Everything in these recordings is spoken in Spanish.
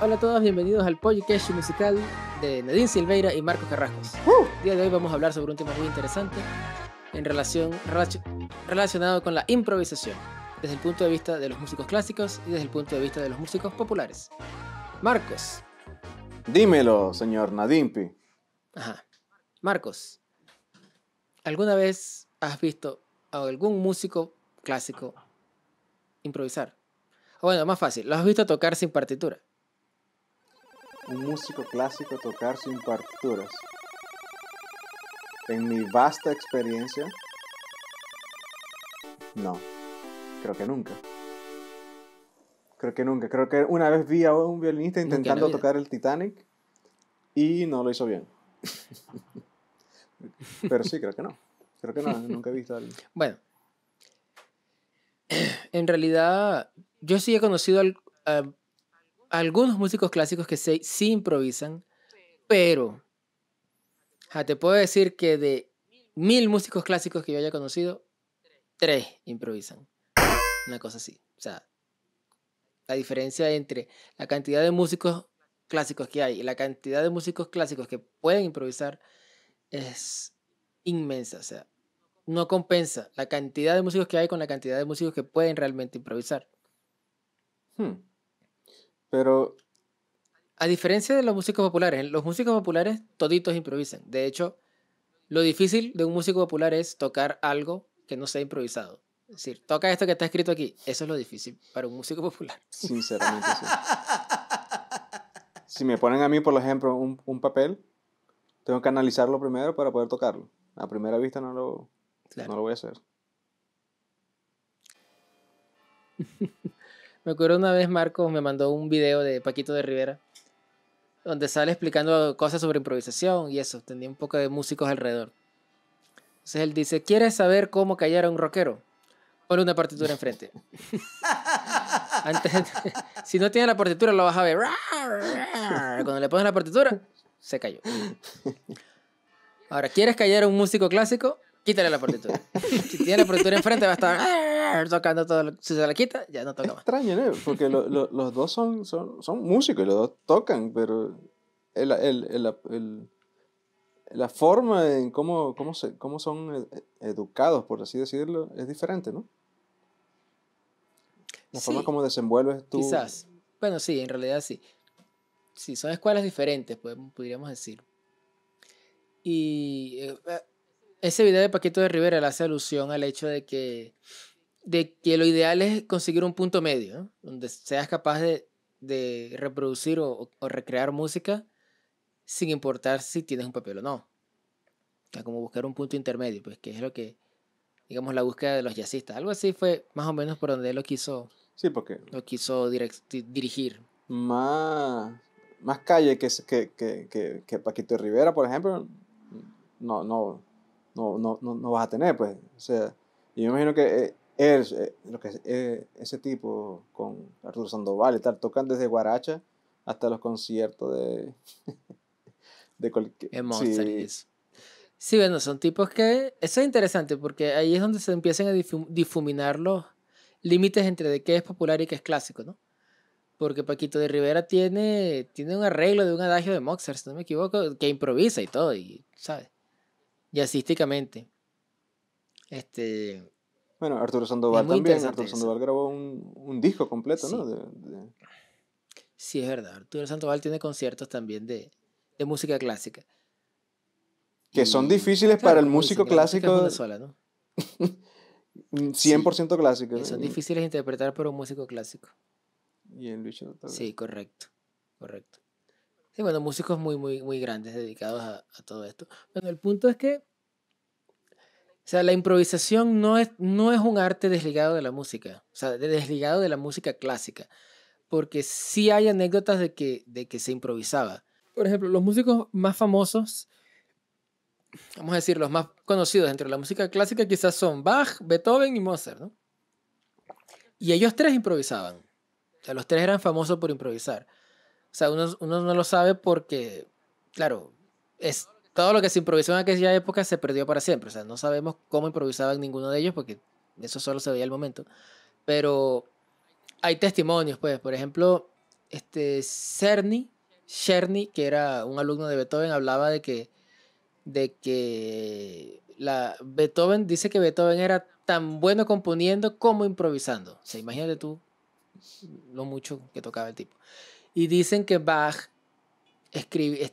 Hola a todos, bienvenidos al podcast musical de Nadine Silveira y Marcos Carrascos. El día de hoy vamos a hablar sobre un tema muy interesante relacionado con la improvisación, desde el punto de vista de los músicos clásicos y desde el punto de vista de los músicos populares. Marcos. Dímelo, señor Nadimpi. Ajá. Marcos, ¿alguna vez has visto a algún músico clásico improvisar? O bueno, más fácil, ¿lo has visto tocar sin partitura? Un músico clásico tocar sin partituras. En mi vasta experiencia, no, creo que nunca. Creo que una vez vi a un violinista intentando tocar el Titanic y no lo hizo bien. Pero sí, creo que no. Nunca he visto a alguien. Bueno, en realidad yo sí he conocido a algunos músicos clásicos que sí improvisan, pero te puedo decir que de 1000 músicos clásicos que yo haya conocido, 3 improvisan. Una cosa así. O sea, la diferencia entre la cantidad de músicos clásicos que hay y la cantidad de músicos clásicos que pueden improvisar es inmensa. O sea, no compensa la cantidad de músicos que hay con la cantidad de músicos que pueden realmente improvisar. Pero a diferencia de los músicos populares toditos improvisan. De hecho, lo difícil de un músico popular es tocar algo que no sea improvisado. Es decir, toca esto que está escrito aquí. Eso es lo difícil para un músico popular. Sinceramente, sí. Si me ponen a mí, por ejemplo, un papel, tengo que analizarlo primero para poder tocarlo. A primera vista no lo voy a hacer. Me acuerdo una vez Marcos me mandó un video de Paquito de Rivera donde sale explicando cosas sobre improvisación y eso. Tenía un poco de músicos alrededor. Entonces él dice, ¿quieres saber cómo callar a un rockero? Ponle una partitura enfrente. Si no tiene la partitura lo vas a ver. Cuando le pones la partitura, se cayó. Ahora, ¿quieres callar a un músico clásico? Quítale la partitura. Si tiene la partitura enfrente va a estar tocando todo. Si se la quita, ya no toca más. Extraño, ¿no? Porque los dos son músicos y los dos tocan, pero la forma en cómo son educados, por así decirlo, es diferente, ¿no? La forma como desenvuelves tú. Quizás. Bueno, sí, en realidad sí. Sí, son escuelas diferentes, podríamos decir. Y ese video de Paquito de Rivera le hace alusión al hecho de que lo ideal es conseguir un punto medio, ¿no? Donde seas capaz de reproducir o recrear música sin importar si tienes un papel o no. O sea, como buscar un punto intermedio, pues, que es lo que, digamos, la búsqueda de los jazzistas. Algo así fue más o menos por donde él lo quiso dirigir. Más calle que Paquito de Rivera, por ejemplo, no vas a tener, pues. O sea, yo me imagino que ese tipo con Arturo Sandoval y tal, tocan desde guaracha hasta los conciertos de cualquier... Sí, bueno, son tipos que... Eso es interesante porque ahí es donde se empiezan a difuminar los límites entre de qué es popular y qué es clásico, ¿no? Porque Paquito de Rivera tiene un arreglo de un adagio de Mozart, si no me equivoco, que improvisa y todo, y ¿sabes? Jazzísticamente. Bueno, Arturo Sandoval también. Arturo Sandoval grabó un disco completo, sí. ¿No? Sí, es verdad. Arturo Sandoval tiene conciertos también de música clásica. Que son difíciles para el músico clásico. La música es una sola, ¿no? 100% clásico. Son difíciles de interpretar por un músico clásico. Y en Luis también. Sí, correcto. Sí, bueno, músicos muy, muy, muy grandes dedicados a todo esto. Bueno, el punto es que, o sea, la improvisación no es un arte desligado de la música, o sea, desligado de la música clásica, porque sí hay anécdotas de que se improvisaba. Por ejemplo, los músicos más famosos, vamos a decir, los más conocidos dentro de la música clásica quizás son Bach, Beethoven y Mozart, ¿no? Y ellos 3 improvisaban. O sea, los 3 eran famosos por improvisar. O sea, uno no lo sabe porque, claro, es todo lo que se improvisó en aquella época se perdió para siempre. O sea, no sabemos cómo improvisaban ninguno de ellos porque eso solo se veía al momento. Pero hay testimonios, pues. Por ejemplo, Czerny, que era un alumno de Beethoven, hablaba de que Beethoven dice que Beethoven era tan bueno componiendo como improvisando. O sea, imagínate tú lo mucho que tocaba el tipo. Y dicen que Bach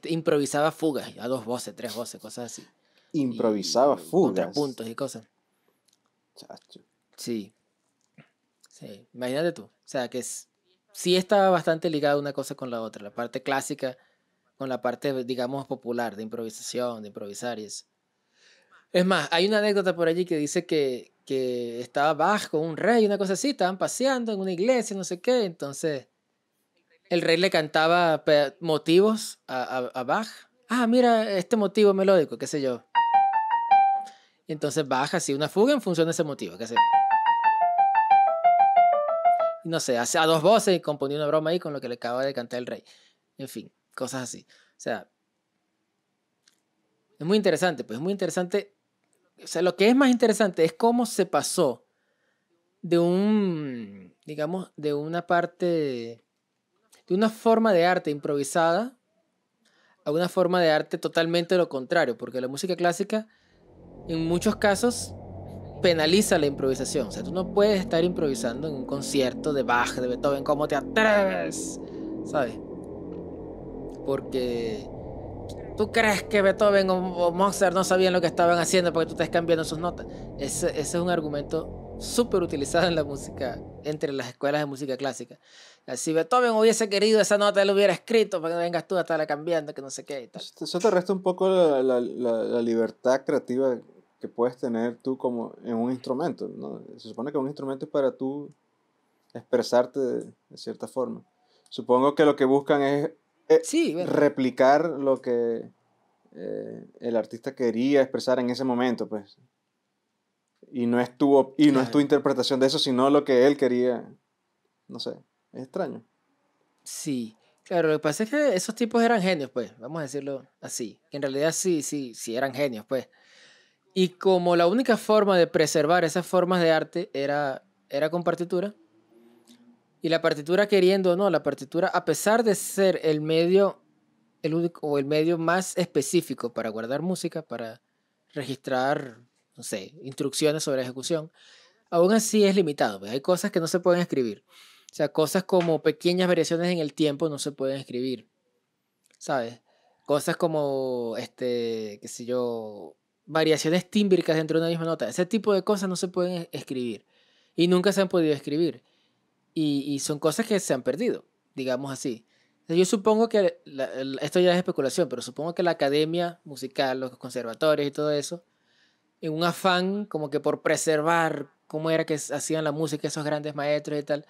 improvisaba fugas a 2 voces, 3 voces, cosas así. Improvisaba Y fugas. contrapuntos y cosas. Chacho. Sí, sí. Imagínate tú. O sea, que sí estaba bastante ligada una cosa con la otra. La parte clásica con la parte, digamos, popular, de improvisación, de improvisar y eso. Es más, hay una anécdota por allí que dice que estaba Bach con un rey, una cosa así, estaban paseando en una iglesia, no sé qué, entonces el rey le cantaba motivos a Bach. Ah, mira este motivo melódico, qué sé yo. Y entonces Bach hacía una fuga en función de ese motivo, qué sé yo. Y no sé, hace a 2 voces y componía una broma ahí con lo que le acaba de cantar el rey. En fin, cosas así. O sea, es muy interesante, pues es muy interesante. O sea, lo que es más interesante es cómo se pasó de digamos, de una parte, de una forma de arte improvisada a una forma de arte totalmente lo contrario, porque la música clásica en muchos casos penaliza la improvisación. O sea, tú no puedes estar improvisando en un concierto de Bach, de Beethoven, ¿cómo te atreves? ¿Sabes? Porque tú crees que Beethoven o Mozart no sabían lo que estaban haciendo porque tú estás cambiando sus notas. Ese es un argumento súper utilizado en la música, entre las escuelas de música clásica. Si Beethoven hubiese querido esa nota, él lo hubiera escrito para que no vengas tú a estarla cambiando, que no sé qué y tal. Eso te resta un poco la libertad creativa que puedes tener tú como en un instrumento, ¿no? Se supone que un instrumento es para tú expresarte de cierta forma. Supongo que lo que buscan es Sí, bueno. replicar lo que el artista quería expresar en ese momento, pues. Y no es tu Claro. interpretación de eso, sino lo que él quería. No sé, es extraño. Sí. Claro, lo que pasa es que esos tipos eran genios, pues, vamos a decirlo así. Que en realidad sí eran genios, pues. Y como la única forma de preservar esas formas de arte era con partitura, y la partitura queriendo o no, la partitura, a pesar de ser el medio, el único o el medio más específico para guardar música, para registrar, no sé, instrucciones sobre ejecución, aún así es limitado, pues. Hay cosas que no se pueden escribir. O sea, cosas como pequeñas variaciones en el tiempo no se pueden escribir, ¿sabes? Cosas como, qué sé yo, variaciones tímbricas dentro de una misma nota. Ese tipo de cosas no se pueden escribir y nunca se han podido escribir. Y son cosas que se han perdido, digamos así. Yo supongo que, esto ya es especulación, pero supongo que la academia musical, los conservatorios y todo eso, en un afán como que por preservar cómo era que hacían la música esos grandes maestros y tal,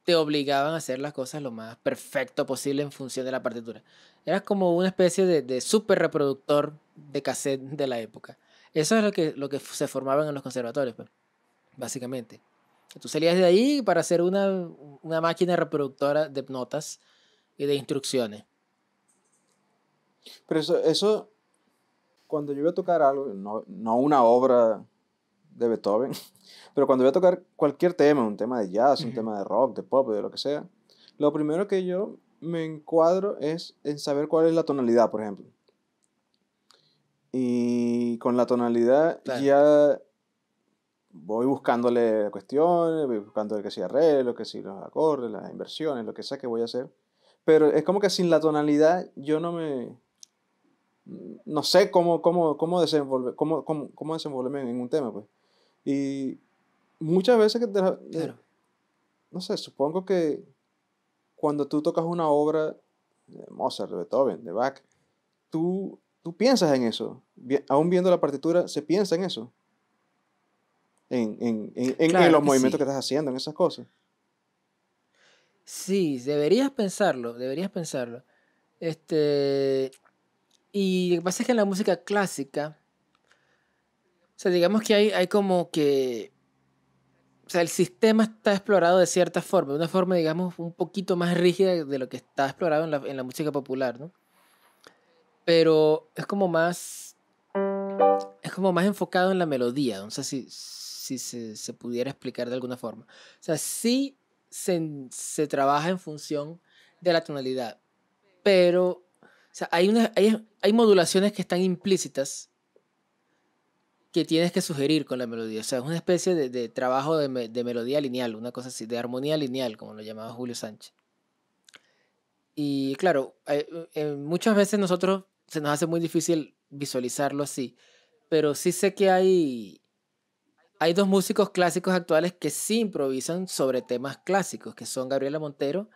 te obligaban a hacer las cosas lo más perfecto posible en función de la partitura. Era como una especie de super reproductor de cassette de la época. Eso es lo que se formaban en los conservatorios, pues, básicamente. Tú salías de ahí para hacer una máquina reproductora de notas y de instrucciones. Pero eso cuando yo voy a tocar algo, no una obra de Beethoven, pero cuando voy a tocar cualquier tema, un tema de jazz, un Ujú. tema de rock, de pop, de lo que sea, lo primero que yo me encuadro es en saber cuál es la tonalidad, por ejemplo. Y con la tonalidad Claro, ya voy buscándole cuestiones, voy buscándole que si arreglo, que si los acordes, las inversiones, lo que sea que voy a hacer. Pero es como que sin la tonalidad yo no sé cómo desenvolverme en un tema, pues. Y muchas veces claro. no sé, supongo que cuando tú tocas una obra de Mozart, de Beethoven, de Bach, tú piensas en eso. Aún viendo la partitura, se piensa en eso. En Claro los que movimientos que sí. estás haciendo, en esas cosas. Sí, deberías pensarlo, deberías pensarlo. Este, y lo que pasa es que en la música clásica, o sea, digamos que hay como que, o sea, el sistema está explorado de cierta forma, de una forma, digamos, un poquito más rígida de lo que está explorado en la música popular, ¿no? pero es como más enfocado en la melodía. No sé si se pudiera explicar de alguna forma. O sea, sí se trabaja en función de la tonalidad, pero o sea, hay modulaciones que están implícitas que tienes que sugerir con la melodía. O sea, es una especie de trabajo de melodía lineal, una cosa así, de armonía lineal, como lo llamaba Julio Sánchez. Y claro, muchas veces nosotros se nos hace muy difícil visualizarlo así, pero sí sé que hay dos músicos clásicos actuales que sí improvisan sobre temas clásicos, que son Gabriela Montero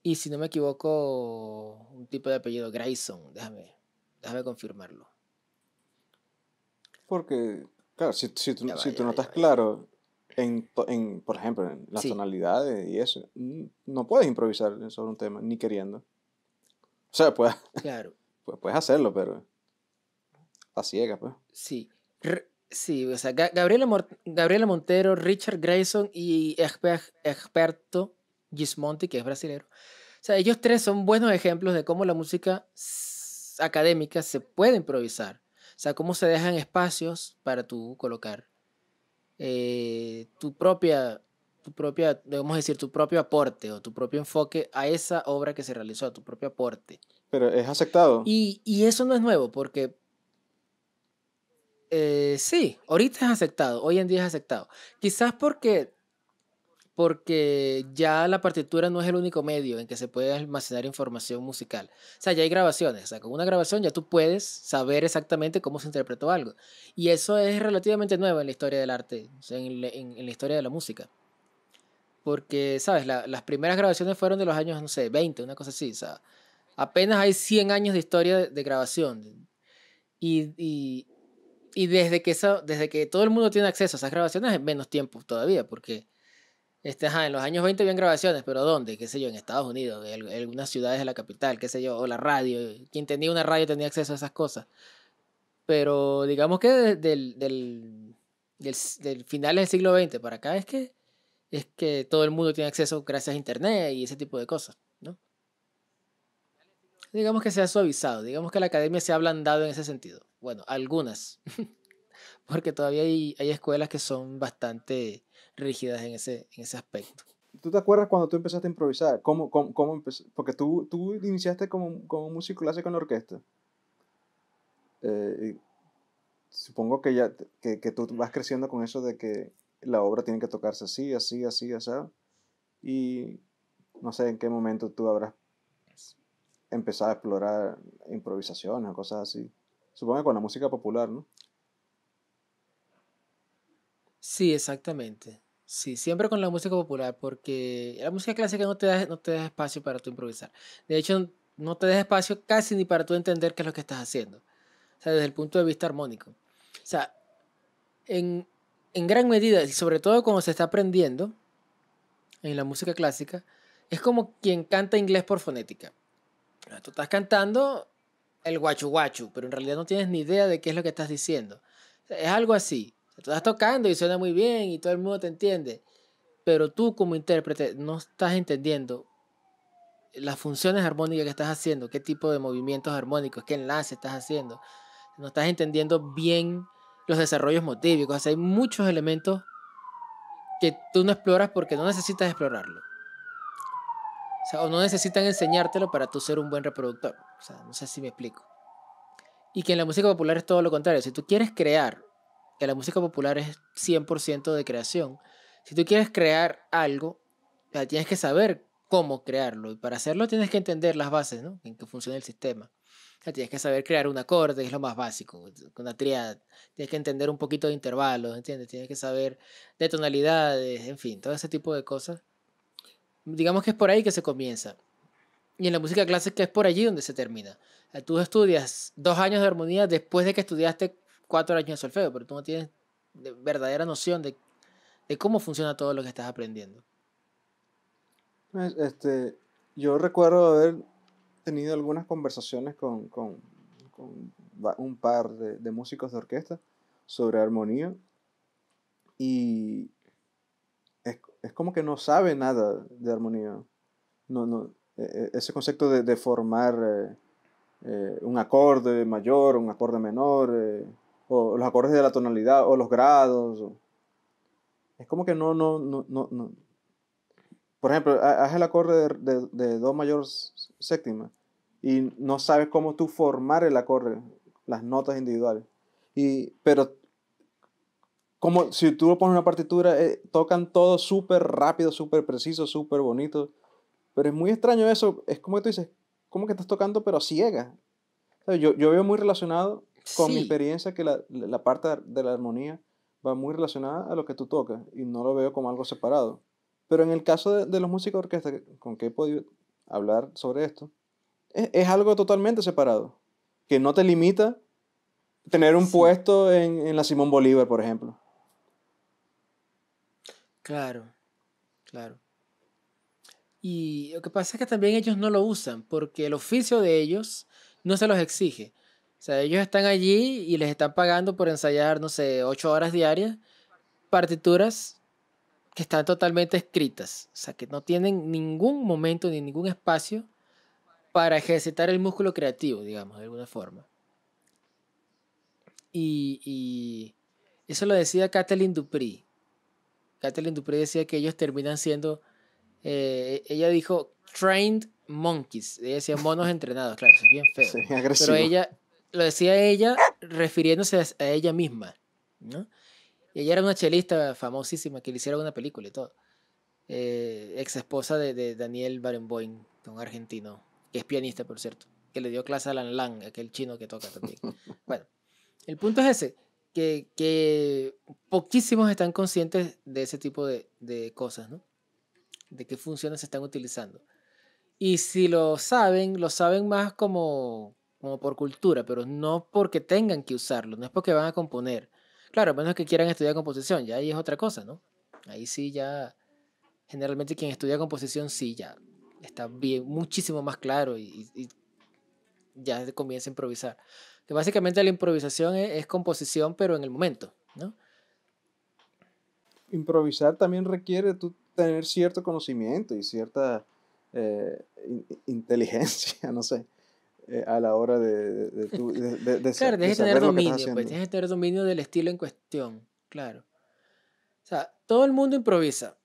y, si no me equivoco, un tipo de apellido Grayson. Déjame confirmarlo. Porque, claro, Ya va, si tú ya no va, estás ya va, ya va. claro por ejemplo, en las Sí, tonalidades y eso, no puedes improvisar sobre un tema, ni queriendo. O sea, puedes, claro, puedes hacerlo, pero a ciegas, pues. sí. Sí, o sea, Gabriela Montero, Richard Grayson y Experto Gismonti, que es brasilero. O sea, ellos tres son buenos ejemplos de cómo la música académica se puede improvisar. O sea, cómo se dejan espacios para tú colocar debemos decir, tu propio aporte o tu propio enfoque a esa obra que se realizó, tu propio aporte. Pero es aceptado. Y eso no es nuevo, porque sí, ahorita es aceptado, hoy en día es aceptado. Quizás porque ya la partitura no es el único medio en que se puede almacenar información musical. O sea, ya hay grabaciones. O sea, con una grabación ya tú puedes saber exactamente cómo se interpretó algo. Y eso es relativamente nuevo en la historia del arte, o sea, en la historia de la música. Porque, ¿sabes? Las primeras grabaciones fueron de los años, no sé, 20, una cosa así. O sea, apenas hay 100 años de historia de grabación. Y, y, y desde que todo el mundo tiene acceso a esas grabaciones, es menos tiempo todavía, porque en los años 20 habían grabaciones, pero ¿dónde? ¿Qué sé yo? En Estados Unidos, en algunas ciudades de la capital, qué sé yo, o la radio. Quien tenía una radio tenía acceso a esas cosas. Pero digamos que del final del siglo XX para acá es que todo el mundo tiene acceso gracias a Internet y ese tipo de cosas, ¿no? Digamos que se ha suavizado, digamos que la academia se ha ablandado en ese sentido. Bueno, algunas, porque todavía hay escuelas que son bastante rígidas en ese aspecto. ¿Tú te acuerdas cuando tú empezaste a improvisar? ¿Cómo empezó? Porque tú iniciaste como músico clásico en la orquesta. Y supongo que que tú vas creciendo con eso de que la obra tiene que tocarse así, así, así, así. Y no sé en qué momento tú habrás empezado a explorar improvisaciones o cosas así. Supongo que con la música popular, ¿no? Sí, exactamente. Sí, siempre con la música popular, porque la música clásica no te da espacio para tú improvisar. De hecho, no te da espacio casi ni para tú entender qué es lo que estás haciendo. O sea, desde el punto de vista armónico. O sea, en, en gran medida, y sobre todo cuando se está aprendiendo en la música clásica, es como quien canta inglés por fonética. Tú estás cantando el guachu guachu, pero en realidad no tienes ni idea de qué es lo que estás diciendo. O sea, es algo así. O sea, tú estás tocando y suena muy bien y todo el mundo te entiende, pero tú como intérprete no estás entendiendo las funciones armónicas que estás haciendo, qué tipo de movimientos armónicos, qué enlace estás haciendo. No estás entendiendo bien los desarrollos motívicos. O sea, hay muchos elementos que tú no exploras porque no necesitas explorarlo. O sea, o no necesitan enseñártelo para tú ser un buen reproductor. O sea, no sé si me explico. Y que en la música popular es todo lo contrario. Si tú quieres crear, que la música popular es 100% de creación, si tú quieres crear algo, tienes que saber cómo crearlo. Y para hacerlo tienes que entender las bases, ¿no? En que funciona el sistema. O sea, tienes que saber crear un acorde, que es lo más básico, una tríada. Tienes que entender un poquito de intervalos, ¿entiendes? Tienes que saber de tonalidades, en fin, todo ese tipo de cosas. Digamos que es por ahí que se comienza. Y en la música clásica es por allí donde se termina. O sea, tú estudias 2 años de armonía después de que estudiaste 4 años de solfeo, pero tú no tienes verdadera noción de cómo funciona todo lo que estás aprendiendo. Este, yo recuerdo haber tenido algunas conversaciones con un par de músicos de orquesta sobre armonía y es como que no sabe nada de armonía. No, ese concepto de formar un acorde mayor, un acorde menor, o los acordes de la tonalidad, o los grados. Es como que no. Por ejemplo, haz el acorde de do mayor séptima y no sabes cómo tú formar el acorde, las notas individuales. Pero como si tú lo pones en una partitura, tocan todo súper rápido, súper preciso, súper bonito. Pero es muy extraño eso. Es como que tú dices, como que estás tocando pero a ciegas. O sea, yo veo muy relacionado con mi Sí, experiencia que la parte de la armonía va muy relacionada a lo que tú tocas y no lo veo como algo separado. Pero en el caso de los músicos de orquesta con que he podido hablar sobre esto, es algo totalmente separado, que no te limita tener un sí, puesto en la Simón Bolívar, por ejemplo. claro, claro. Y lo que pasa es que también ellos no lo usan porque el oficio de ellos no se los exige. O sea, ellos están allí y les están pagando por ensayar, no sé, 8 horas diarias, partituras que están totalmente escritas. O sea, que no tienen ningún momento ni ningún espacio para ejercitar el músculo creativo, digamos, de alguna forma. Y eso lo decía Kathleen Dupree. Kathleen Dupree decía que ellos terminan siendo, ella dijo trained monkeys, ella decía monos entrenados, claro, eso es bien feo, Sí, pero agresivo. ella, lo decía ella refiriéndose a ella misma, ¿no? Y ella era una chelista famosísima que le hicieron una película y todo, ex esposa de Daniel Barenboim, un argentino, que es pianista, por cierto, que le dio clase a Lan Lang, aquel chino que toca también. Bueno, el punto es ese, que poquísimos están conscientes de ese tipo de cosas, ¿no? De qué funciones se están utilizando. Y si lo saben más como por cultura, pero no porque tengan que usarlo, no es porque van a componer. Claro, a menos que quieran estudiar composición, ya ahí es otra cosa, ¿no? Ahí sí ya, generalmente quien estudia composición sí ya está bien, muchísimo más claro y ya se comienza a improvisar. Que básicamente la improvisación es composición, pero en el momento, ¿no? Improvisar también requiere tú tener cierto conocimiento y cierta inteligencia, no sé, a la hora Claro, de tienes que tener saber lo que estás dominio, pues haciendo. tienes que tener dominio del estilo en cuestión, claro. O sea, todo el mundo improvisa.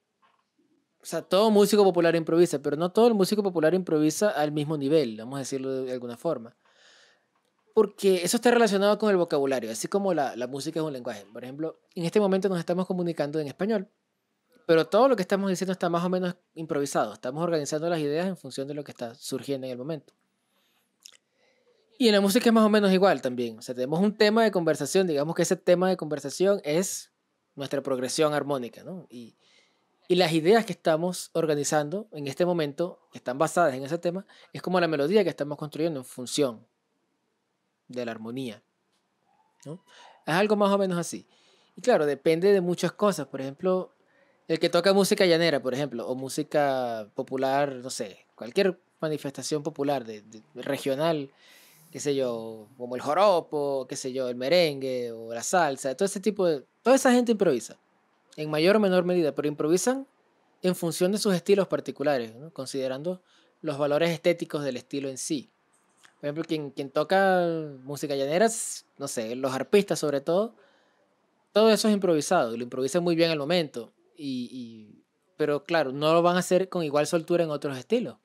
O sea, todo músico popular improvisa, pero no todo el músico popular improvisa al mismo nivel, vamos a decirlo de alguna forma. Porque eso está relacionado con el vocabulario, así como la música es un lenguaje. Por ejemplo, en este momento nos estamos comunicando en español, pero todo lo que estamos diciendo está más o menos improvisado. Estamos organizando las ideas en función de lo que está surgiendo en el momento. Y en la música es más o menos igual también. O sea, tenemos un tema de conversación, digamos que ese tema de conversación es nuestra progresión armónica, ¿no? Y las ideas que estamos organizando en este momento, que están basadas en ese tema, es como la melodía que estamos construyendo en función de la armonía, ¿no? Es algo más o menos así. Y claro, depende de muchas cosas. Por ejemplo, el que toca música llanera, por ejemplo, o música popular, no sé, cualquier manifestación popular regional, qué sé yo, como el joropo, qué sé yo, el merengue o la salsa, todo ese tipo de... Toda esa gente improvisa, en mayor o menor medida, pero improvisan en función de sus estilos particulares, ¿no? Considerando los valores estéticos del estilo en sí. Por ejemplo, quien toca música llanera, no sé, los arpistas sobre todo eso es improvisado, y lo improvisan muy bien al momento, pero claro, no lo van a hacer con igual soltura en otros estilos.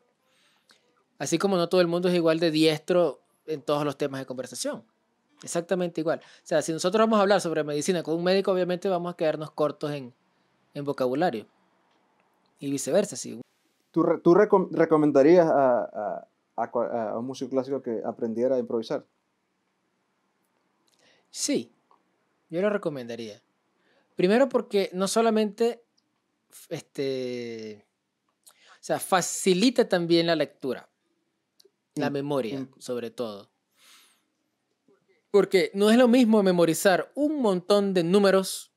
Así como no todo el mundo es igual de diestro en todos los temas de conversación. Exactamente igual. O sea, si nosotros vamos a hablar sobre medicina con un médico, obviamente vamos a quedarnos cortos en vocabulario. Y viceversa. Sí, ¿Tú recomendarías a un músico clásico que aprendiera a improvisar? sí, yo lo recomendaría. Primero porque no solamente o sea, facilita también la lectura, la Im- memoria, im- sobre todo. Porque no es lo mismo memorizar un montón de números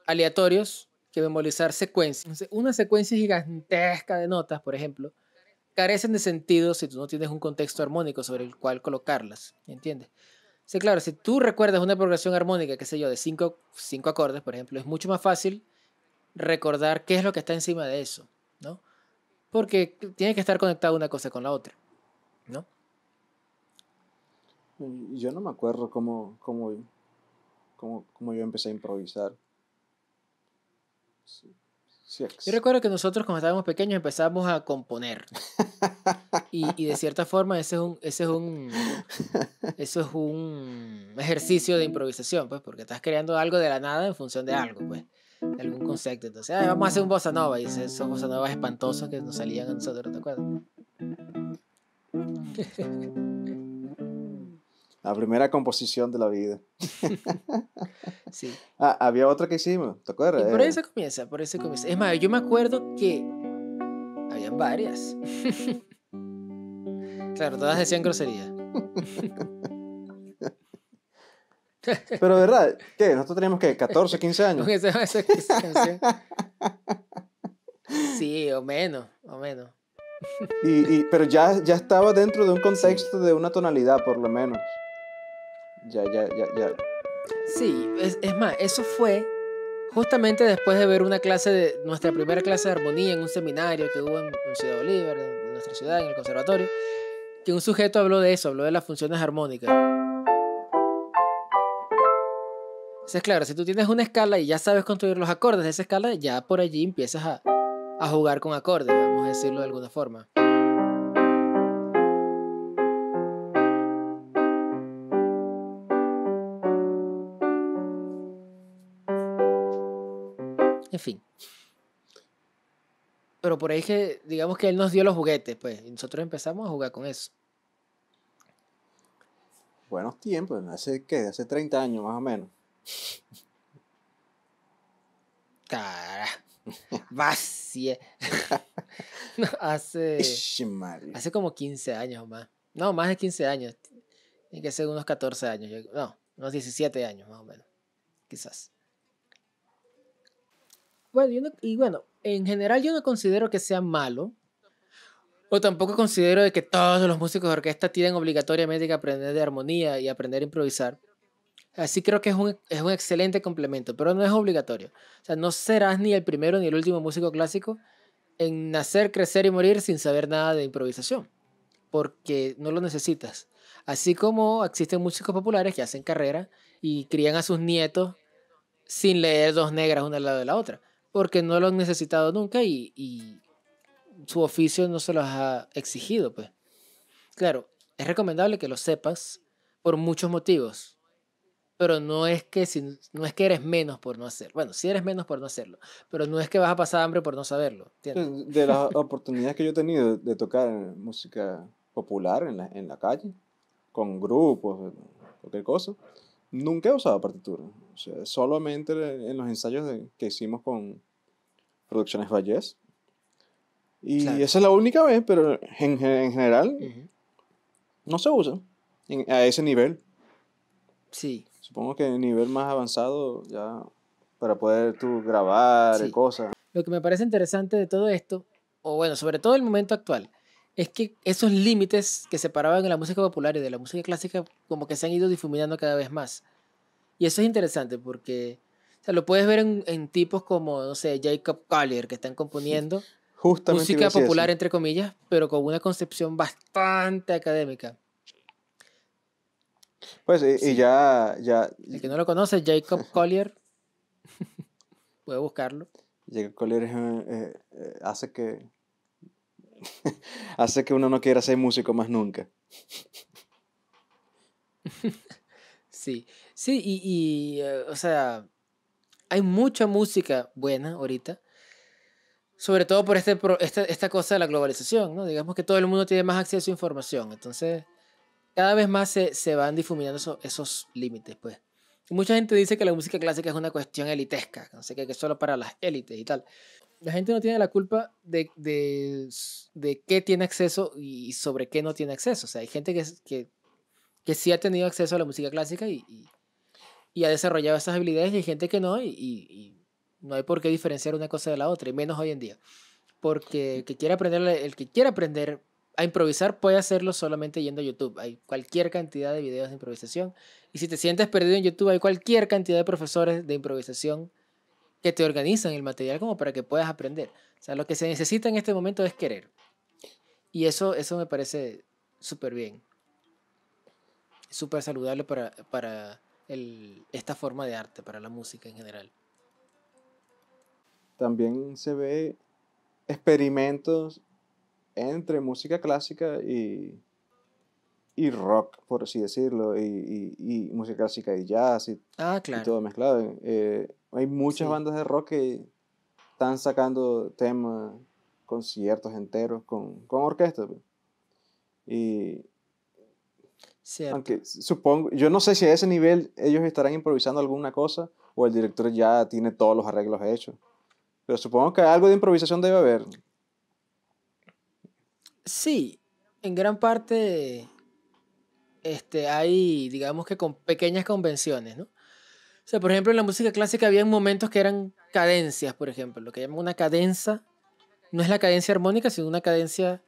aleatorios que memorizar secuencias. Una secuencia gigantesca de notas, por ejemplo, carecen de sentido si tú no tienes un contexto armónico sobre el cual colocarlas, ¿entiendes? Sí, claro, si tú recuerdas una progresión armónica, qué sé yo, de cinco acordes, por ejemplo, es mucho más fácil recordar qué es lo que está encima de eso, ¿no? Porque tiene que estar conectada una cosa con la otra, ¿no? Yo no me acuerdo cómo yo empecé a improvisar. Sí, sí, Yo recuerdo que nosotros cuando estábamos pequeños empezamos a componer y de cierta forma eso es un ejercicio de improvisación, pues, porque estás creando algo de la nada en función de algo, pues, de algún concepto. Entonces, vamos a hacer un bossa nova y esos bossa novas espantosos que nos salían a nosotros, ¿te acuerdas? La primera composición de la vida. Sí. Había otra que hicimos, ¿te acuerdas? Y por ahí se comienza, por ahí se comienza. Es más, yo me acuerdo que habían varias. Claro, todas decían grosería. Pero de verdad, ¿qué? Nosotros teníamos que 14, 15 años. Con esa canción. Sí, o menos, o menos. Pero ya estaba dentro de un contexto de una tonalidad, por lo menos. Ya. Sí, es más, eso fue justamente después de ver nuestra primera clase de armonía en un seminario que hubo en Ciudad Bolívar, en nuestra ciudad, en el conservatorio, que un sujeto habló de eso, habló de las funciones armónicas. Entonces, claro, si tú tienes una escala y ya sabes construir los acordes de esa escala, ya por allí empiezas a jugar con acordes, vamos a decirlo de alguna forma. En fin. Pero por ahí que, digamos que él nos dio los juguetes, pues, y nosotros empezamos a jugar con eso. Buenos tiempos, ¿hace qué? Hace 30 años más o menos. Cara, vacía. No, hace como 15 años o más. No, más de 15 años. Tiene que ser unos 14 años. No, unos 17 años más o menos. Quizás. Bueno, bueno, en general yo no considero que sea malo. O tampoco considero de que todos los músicos de orquesta tienen obligatoriamente que aprender de armonía y aprender a improvisar. Así creo que es un excelente complemento, pero no es obligatorio. O sea, no serás ni el primero ni el último músico clásico en nacer, crecer y morir sin saber nada de improvisación, porque no lo necesitas. Así como existen músicos populares que hacen carrera y crían a sus nietos sin leer dos negras una al lado de la otra, porque no lo han necesitado nunca y su oficio no se los ha exigido, pues. Claro, es recomendable que lo sepas por muchos motivos, pero no es que eres menos por no hacerlo. Bueno, sí eres menos por no hacerlo, pero no es que vas a pasar hambre por no saberlo, ¿entiendes? De las oportunidades que yo he tenido de tocar música popular en la calle, con grupos, cualquier cosa, nunca he usado partitura. O sea, solamente en los ensayos que hicimos con Producciones Vallés. Y Claro. esa es la única vez, pero en general no se usa a ese nivel. Sí. Supongo que en nivel más avanzado ya para poder tú grabar Sí. cosas. Lo que me parece interesante de todo esto, o bueno, sobre todo el momento actual, es que esos límites que separaban de la música popular y de la música clásica como que se han ido difuminando cada vez más. Y eso es interesante porque o sea, lo puedes ver en tipos como, no sé, Jacob Collier, que están componiendo Justamente iba a música decir popular, eso. entre comillas, pero con una concepción bastante académica. Pues, y Sí. ya, El que no lo conoce, Jacob Collier, puede buscarlo. Jacob Collier hace que hace que uno no quiera ser músico más nunca. Sí, sí, o sea, hay mucha música buena ahorita, sobre todo por esta cosa de la globalización, ¿no? Digamos que todo el mundo tiene más acceso a información, entonces cada vez más se van difuminando esos límites, pues. Y mucha gente dice que la música clásica es una cuestión elitesca, no sé qué, que es solo para las élites y tal. La gente no tiene la culpa de qué tiene acceso y sobre qué no tiene acceso. O sea, hay gente que sí ha tenido acceso a la música clásica y ha desarrollado esas habilidades y hay gente que no y no hay por qué diferenciar una cosa de la otra, y menos hoy en día. Porque el que quiera aprender a improvisar puede hacerlo solamente yendo a YouTube. Hay cualquier cantidad de videos de improvisación. Y si te sientes perdido en YouTube, hay cualquier cantidad de profesores de improvisación que te organizan el material como para que puedas aprender. O sea, lo que se necesita en este momento es querer. Y eso me parece súper bien. Es súper saludable para esta forma de arte, para la música en general. También se ve experimentos entre música clásica y rock, por así decirlo, y música clásica y jazz y Claro. todo mezclado. Hay muchas Sí. bandas de rock que están sacando temas, conciertos enteros con orquesta. Pues. Y Cierto. aunque supongo, yo no sé si a ese nivel ellos estarán improvisando alguna cosa o el director ya tiene todos los arreglos hechos. Pero supongo que algo de improvisación debe haber. Sí, en gran parte hay, digamos que con pequeñas convenciones, ¿no? O sea, por ejemplo, en la música clásica había momentos que eran cadencias, por ejemplo. Lo que llaman una cadenza no es la cadencia armónica, sino una cadencia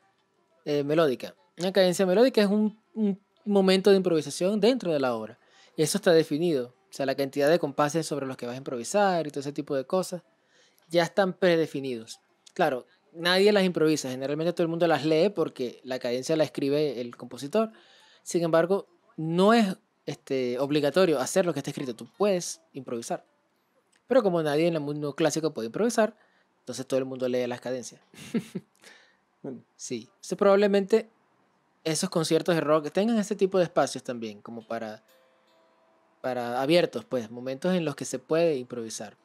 melódica. Una cadencia melódica es un momento de improvisación dentro de la obra. Y eso está definido. O sea, la cantidad de compases sobre los que vas a improvisar y todo ese tipo de cosas ya están predefinidos. Claro, nadie las improvisa. Generalmente todo el mundo las lee porque la cadencia la escribe el compositor. Sin embargo, no es obligatorio hacer lo que está escrito. Tú puedes improvisar. Pero como nadie en el mundo clásico puede improvisar, entonces todo el mundo lee las cadencias. Bueno, Sí, probablemente esos conciertos de rock tengan ese tipo de espacios también, como para abiertos, pues, momentos en los que se puede improvisar.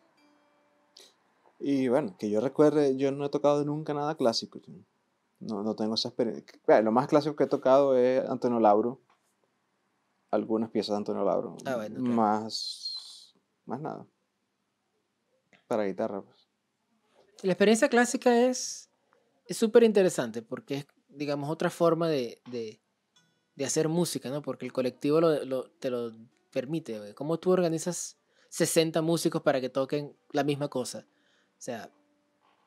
y bueno, que yo recuerde, yo no he tocado nunca nada clásico. No tengo esa experiencia. Bueno, lo más clásico que he tocado es Antonio Lauro. Algunas piezas de Antonio Lauro. Bueno, claro. Más nada. Para guitarra, pues. La experiencia clásica es súper interesante porque es, digamos, otra forma de hacer música, ¿no? Porque el colectivo te lo permite, güey. ¿Cómo tú organizas 60 músicos para que toquen la misma cosa? O sea,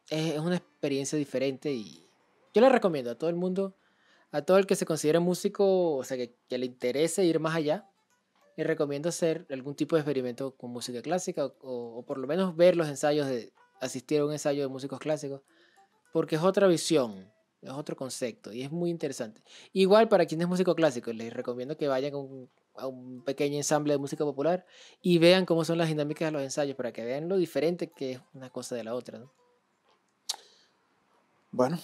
es una experiencia diferente y yo la recomiendo a todo el mundo, a todo el que se considere músico, o sea, que le interese ir más allá. Le recomiendo hacer algún tipo de experimento con música clásica o por lo menos ver los ensayos asistir a un ensayo de músicos clásicos, porque es otra visión, es otro concepto y es muy interesante. Igual para quien es músico clásico, les recomiendo que vayan a un pequeño ensamble de música popular y vean cómo son las dinámicas de los ensayos para que vean lo diferente que es una cosa de la otra, ¿no? Bueno,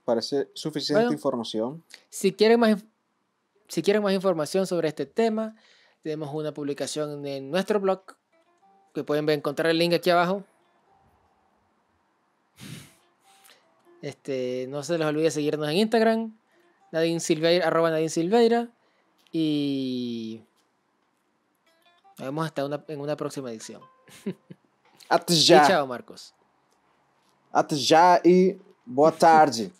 parece suficiente Bueno, información. si quieren más información sobre este tema, tenemos una publicación en nuestro blog que pueden encontrar el link aquí abajo. No se les olvide seguirnos en Instagram, Nadine Silveira, @Nadine Silveira. Y nos vemos en una próxima edición. Até Y já. chao, Marcos. Até já e boa tarde.